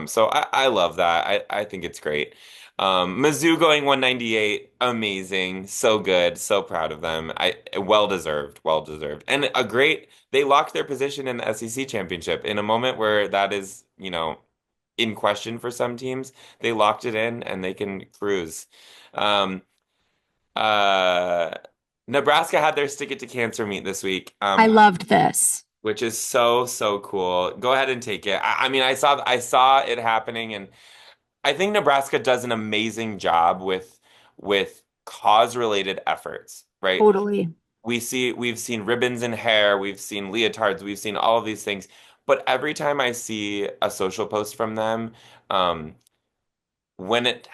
So I love that. I think it's great. Mizzou going 198, amazing, so good, so proud of them. Well deserved, well deserved, and a great. They locked their position in the SEC championship in a moment where that is, in question for some teams. They locked it in and they can cruise. Um, uh, Nebraska had their stick it to cancer meet this week, I loved this. which is so, so cool. Go ahead and take it. I mean, I saw it happening, and I think Nebraska does an amazing job with cause-related efforts, right? Totally. We've seen ribbons and hair, we've seen leotards, we've seen all of these things. But every time I see a social post from them, um, when it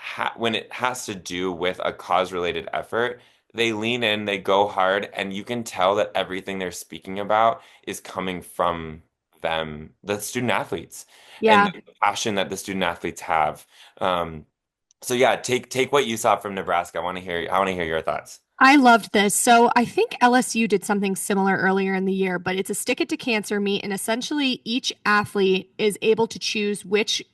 has to do with a cause-related effort, they lean in, they go hard, and you can tell that everything they're speaking about is coming from them, the student athletes, and Yeah. the passion that the student athletes have. So yeah, take what you saw from Nebraska. I want to hear your thoughts. I loved this. So I think LSU did something similar earlier in the year, but it's a stick it to cancer meet. And essentially, each athlete is able to choose which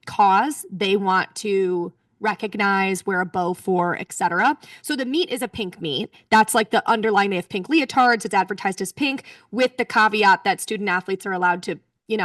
cause they want to recognize, wear a bow for, etc. So the meet is a pink meet. That's like the underlying. They have pink leotards. It's advertised as pink, with the caveat that student athletes are allowed to,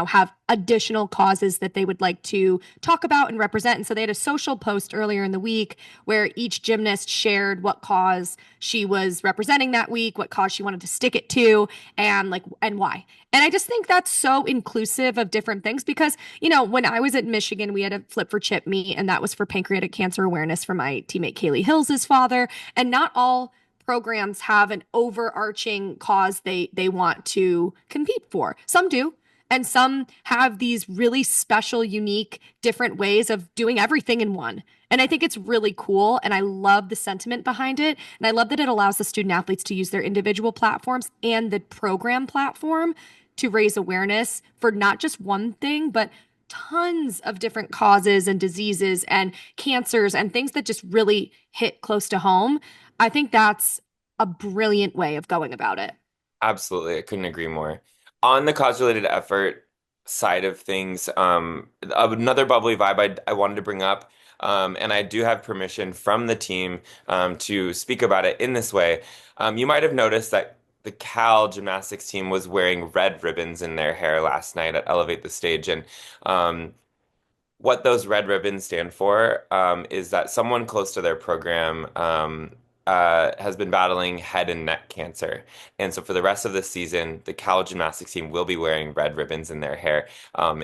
have additional causes that they would like to talk about and represent. And so they had a social post earlier in the week where each gymnast shared what cause she was representing that week, what cause she wanted to stick it to, and why. And I just think that's so inclusive of different things because, when I was at Michigan, we had a Flip for Chip meet, and that was for pancreatic cancer awareness for my teammate Kaylee Hills's father. And not all programs have an overarching cause they want to compete for. Some do. And some have these really special, unique, different ways of doing everything in one. And I think it's really cool. And I love the sentiment behind it. And I love that it allows the student athletes to use their individual platforms and the program platform to raise awareness for not just one thing, but tons of different causes and diseases and cancers and things that just really hit close to home. I think that's a brilliant way of going about it. Absolutely, I couldn't agree more. On the cause-related effort side of things, another bubbly vibe I wanted to bring up, and I do have permission from the team to speak about it in this way. You might have noticed that the Cal gymnastics team was wearing red ribbons in their hair last night at Elevate the Stage, and what those red ribbons stand for is that someone close to their program has been battling head and neck cancer. And so for the rest of the season, the Cal gymnastics team will be wearing red ribbons in their hair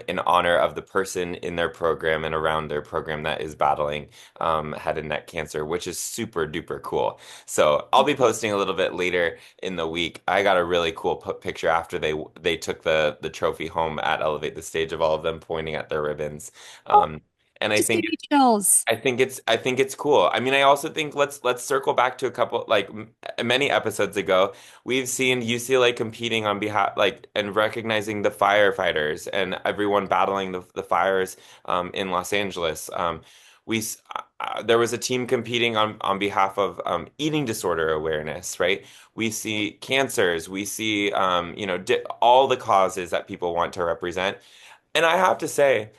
in honor of the person in their program and around their program that is battling head and neck cancer, which is super duper cool. So I'll be posting a little bit later in the week. I got a really cool picture after they took the trophy home at Elevate the Stage of all of them pointing at their ribbons. Oh, Um, and I just think gave me chills. I think it's cool. I mean, I also think let's circle back to a couple like many episodes ago. We've seen UCLA competing on behalf and recognizing the firefighters and everyone battling the fires in Los Angeles. There was a team competing on behalf of eating disorder awareness, right? We see cancers, we see di all the causes that people want to represent. And I have to say,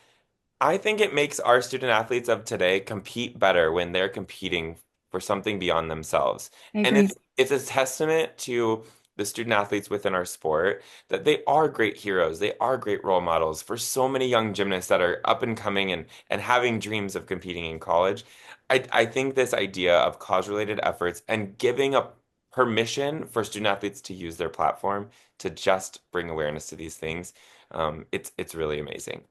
I think it makes our student athletes of today compete better when they're competing for something beyond themselves. I And agree. it's a testament to the student athletes within our sport that they are great heroes. They are great role models for so many young gymnasts that are up and coming and having dreams of competing in college. I think this idea of cause-related efforts and giving a permission for student athletes to use their platform to just bring awareness to these things, it's really amazing.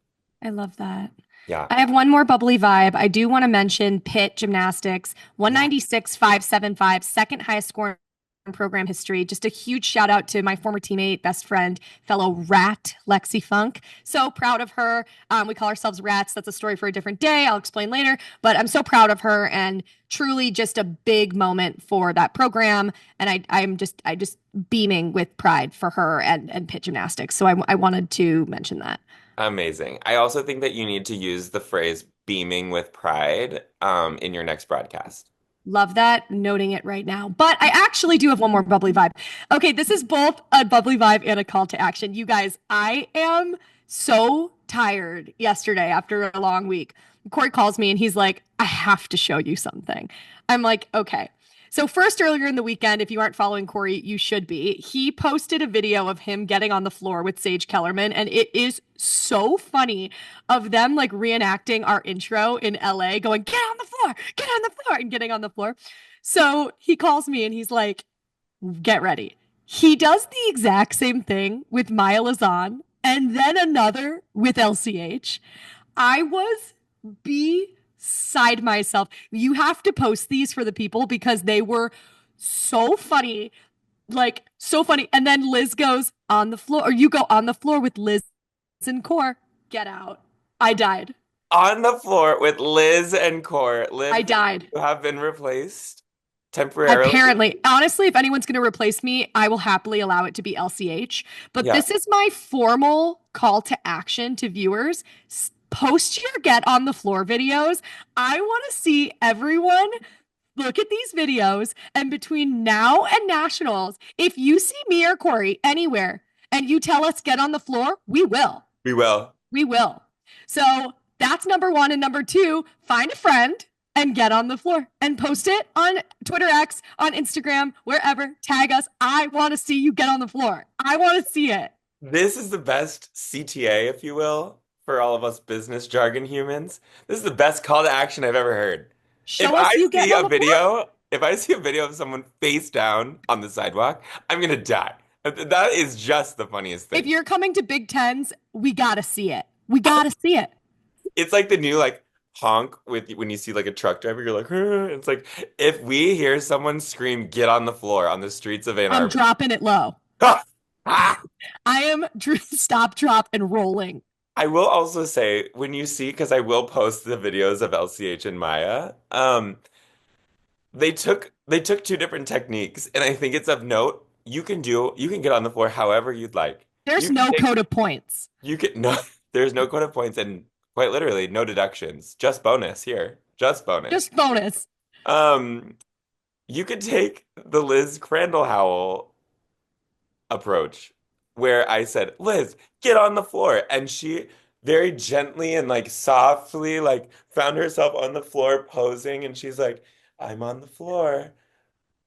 I love that. Yeah. I have one more bubbly vibe. I do want to mention Pitt Gymnastics, Yeah. 196,575, second highest score in program history. Just a huge shout out to my former teammate, best friend, fellow rat, Lexi Funk. So proud of her. We call ourselves rats. That's a story for a different day. I'll explain later. But I'm so proud of her and truly just a big moment for that program. And I just beaming with pride for her and Pitt Gymnastics. So I wanted to mention that. Amazing. I also think that you need to use the phrase beaming with pride in your next broadcast. Love that. Noting it right now. But I actually do have one more bubbly vibe. Okay, this is both a bubbly vibe and a call to action. You guys, I am so tired yesterday after a long week. Corey calls me and he's like, I have to show you something. I'm like, okay. So, first, earlier in the weekend, if you aren't following Corey, you should be. He posted a video of him getting on the floor with Sage Kellerman, and it is so funny of them like reenacting our intro in LA, going, get on the floor, and getting on the floor. So he calls me and he's like, get ready. He does the exact same thing with Maya Lazan and then another with LCH. I was beside myself. You have to post these for the people because they were so funny. Like, so funny. And then Liz goes on the floor, or you go on the floor with Liv and Cor. Get out. I died. On the floor with Liz and Cor. I Liv, died. you have been replaced temporarily. Apparently, honestly, if anyone's going to replace me, I will happily allow it to be LCH. But Yeah. this is my formal call to action to viewers. Post your get on the floor videos. I want to see everyone look at these videos. And between now and nationals, if you see me or Corey anywhere and you tell us get on the floor, we will. We will. We will. So that's number one. And number two, find a friend and get on the floor and post it on Twitter X, on Instagram, wherever. Tag us. I want to see you get on the floor. I want to see it. This is the best CTA, if you will, for all of us business jargon humans. This is the best call to action I've ever heard. Show us you get on the floor. If I see a video of someone face down on the sidewalk, I'm gonna die. That is just the funniest thing. If you're coming to Big Tens, we gotta see it. We gotta see it. It's like the new like honk with when you see like a truck driver, you're like, it's like if we hear someone scream, get on the floor on the streets of Ann Arbor. I'm dropping it low. I am stop, drop, and rolling. I will also say when you see, because I will post the videos of LCH and Maya, they took two different techniques, and I think it's of note. You can get on the floor however you'd like. There's no code of points. There's no code of points, and quite literally no deductions. Just bonus here. Just bonus. Just bonus. You could take the Liz Crandall Howell approach, where I said, Liz, get on the floor. And she very gently and like softly like found herself on the floor posing, and she's like, I'm on the floor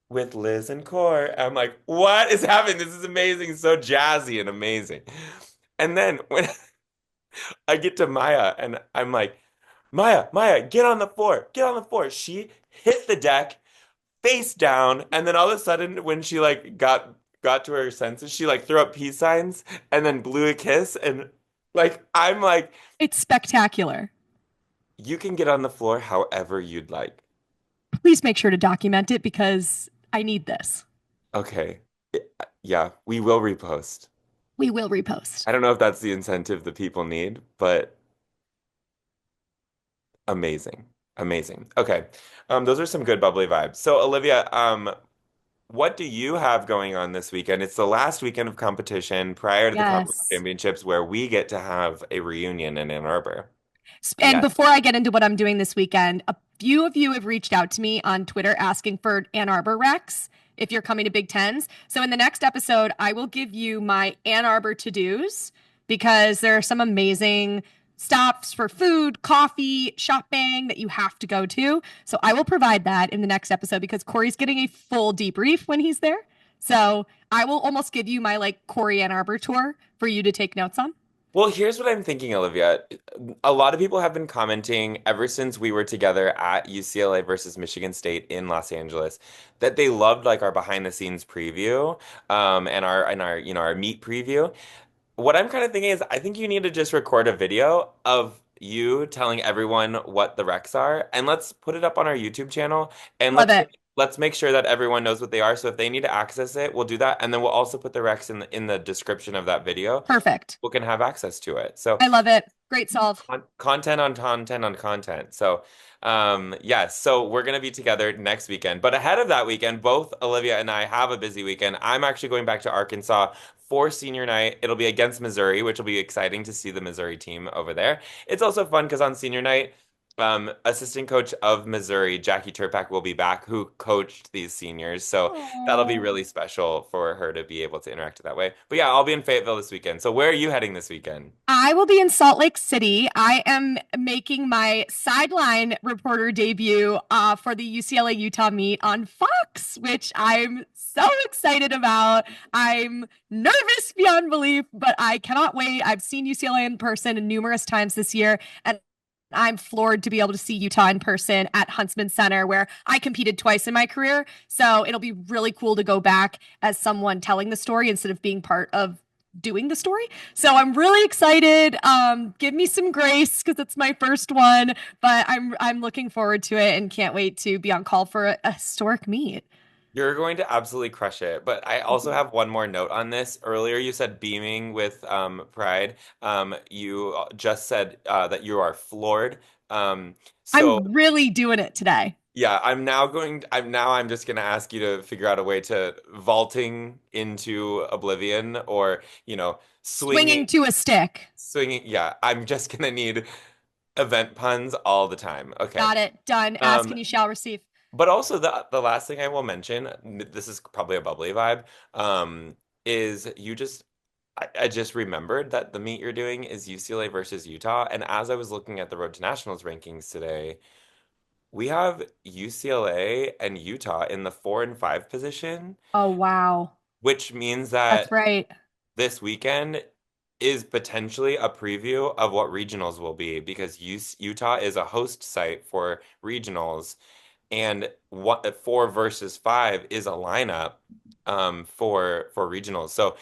with Liz and Cor. I'm like, what is happening? This is amazing. So jazzy and amazing. And then when I get to Maya and I'm like, Maya, get on the floor. Get on the floor. She hit the deck face down. And then all of a sudden when she like got to her senses, she like threw up peace signs and then blew a kiss. And like, I'm like, it's spectacular. You can get on the floor however you'd like. Please make sure to document it because I need this. Okay. Yeah, we will repost. We will repost. I don't know if that's the incentive that people need, but amazing. Amazing. Okay. Those are some good bubbly vibes. So Olivia, what do you have going on this weekend? It's the last weekend of competition prior to the Conference Championships where we get to have a reunion in Ann Arbor. And before I get into what I'm doing this weekend, a few of you have reached out to me on Twitter asking for Ann Arbor Recs if you're coming to Big Tens. So in the next episode, I will give you my Ann Arbor to-dos because there are some amazing stops for food, coffee, shopping that you have to go to. So I will provide that in the next episode because Corey's getting a full debrief when he's there. So I will almost give you my like Corey Ann Arbor tour for you to take notes on. Well, here's what I'm thinking, Olivia. A lot of people have been commenting ever since we were together at UCLA versus Michigan State in Los Angeles that they loved like our behind the scenes preview, and our meet preview. What I'm kind of thinking is I think you need to just record a video of you telling everyone what the recs are, and let's put it up on our YouTube channel, and let's make sure that everyone knows what they are. So if they need to access it, we'll do that. And then we'll also put the recs in the description of that video. Perfect. People can have access to it. So I love it. Great solve. Content on content on content. So yes, so we're going to be together next weekend. But ahead of that weekend, both Olivia and I have a busy weekend. I'm actually going back to Arkansas for senior night. It'll be against Missouri, which will be exciting to see the Missouri team over there. It's also fun because on senior night, assistant coach of Missouri, Jackie Turpak, will be back, who coached these seniors. So that'll be Oh. really special for her to be able to interact that way. But yeah, I'll be in Fayetteville this weekend. So where are you heading this weekend? I will be in Salt Lake City. I am making my sideline reporter debut for the UCLA Utah meet on Fox, which I'm so excited about. I'm nervous beyond belief, but I cannot wait. I've seen UCLA in person numerous times this year, and I'm floored to be able to see Utah in person at Huntsman Center, where I competed twice in my career. So it'll be really cool to go back as someone telling the story instead of being part of doing the story. So I'm really excited. Give me some grace because it's my first one, but I'm looking forward to it and can't wait to be on call for a historic meet. You're going to absolutely crush it. But I also have one more note on this. Earlier, you said beaming with pride. You just said that you are floored. So I'm really doing it today. yeah, I'm just gonna ask you to figure out a way to vaulting into oblivion, or, Swinging to a stick. swinging. Yeah, I'm just gonna need event puns all the time. Okay. Got it. Done. Ask Um, and you shall receive. but also the last thing I will mention, this is probably a bubbly vibe, is I just remembered that the meet you're doing is UCLA versus Utah, and as I was looking at the Road to Nationals rankings today, we have UCLA and Utah in the 4 and 5 position, Oh, wow. which means That's that right. this weekend is potentially a preview of what regionals will be, because Utah is a host site for regionals, and what 4 versus 5 is a lineup for regionals. So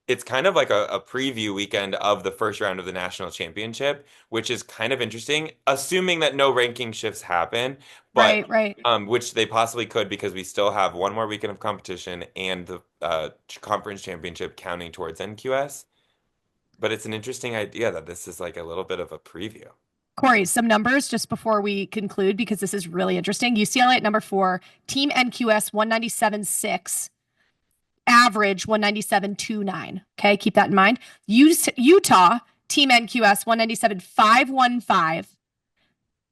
it's kind of like a preview weekend of the first round of the national championship, which is kind of interesting, assuming that no ranking shifts happen, but Right, right. which they possibly could, because we still have one more weekend of competition and the conference championship counting towards NQS. But it's an interesting idea that this is like a little bit of a preview. Cory, some numbers just before we conclude, because this is really interesting. UCLA at number 4, team NQS 197.6, average 197.29. Okay, keep that in mind. Utah, team NQS 197.515,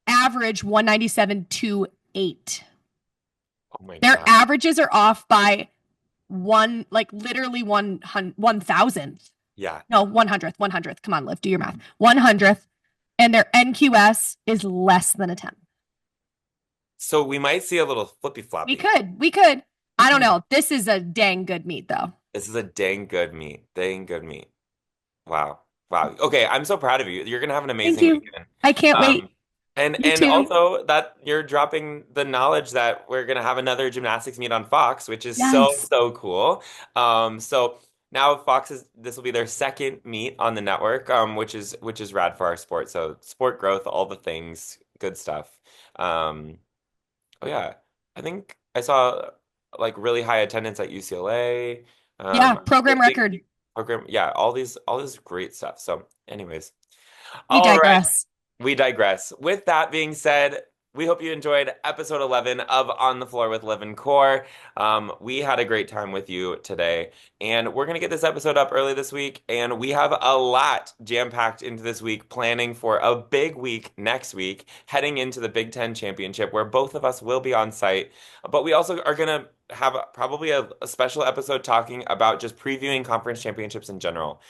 average 197.28. Oh my Their God. averages are off by one, like literally 1,000th. Yeah. No, 100th. Come on, Liv, do your math. 100th. And their NQS is less than a 10. So we might see a little flippy We floppy. could. We could. I don't know. This is a dang good meet, though. This is a dang good meet. Dang good meet. Wow. Wow. Okay, I'm so proud of you. You're gonna have an Thank amazing you. weekend. I can't wait. Um, and You and too. also that you're dropping the knowledge that we're gonna have another gymnastics meet on Fox, which is so, Yes. so cool. So now this will be their second meet on the network, which is rad for our sport. So sport growth, all the things, good stuff. Um, oh yeah, I think I saw like really high attendance at UCLA. Yeah. Program Lifting record. program, yeah, all this great stuff. So, anyways, We all right, digress. we digress. With that being said, we hope you enjoyed episode 11 of On the Floor with Liv and Cor. We had a great time with you today, and we're going to get this episode up early this week. And we have a lot jam-packed into this week, planning for a big week next week, heading into the Big Ten Championship, where both of us will be on site. But we also are going to have probably a special episode talking about just previewing conference championships in general.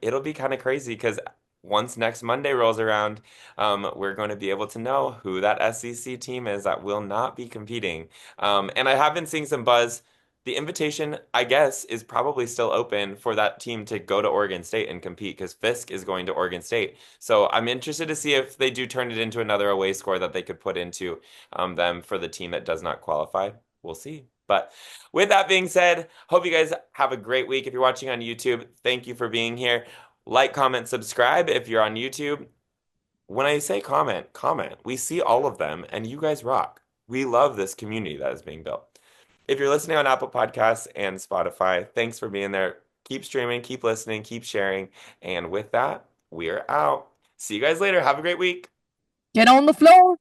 It'll be kind of crazy because once next Monday rolls around, we're going to be able to know who that SEC team is that will not be competing. And I have been seeing some buzz. The invitation, I guess, is probably still open for that team to go to Oregon State and compete, because Fisk is going to Oregon State. So I'm interested to see if they do turn it into another away score that they could put into them for the team that does not qualify. We'll see. But with that being said, hope you guys have a great week. If you're watching on YouTube, thank you for being here. Like, comment, subscribe if you're on YouTube. When I say comment, comment. We see all of them, and you guys rock. We love this community that is being built. If you're listening on Apple Podcasts and Spotify, thanks for being there. Keep streaming, keep listening, keep sharing. And with that, we are out. See you guys later. Have a great week. Get on the floor.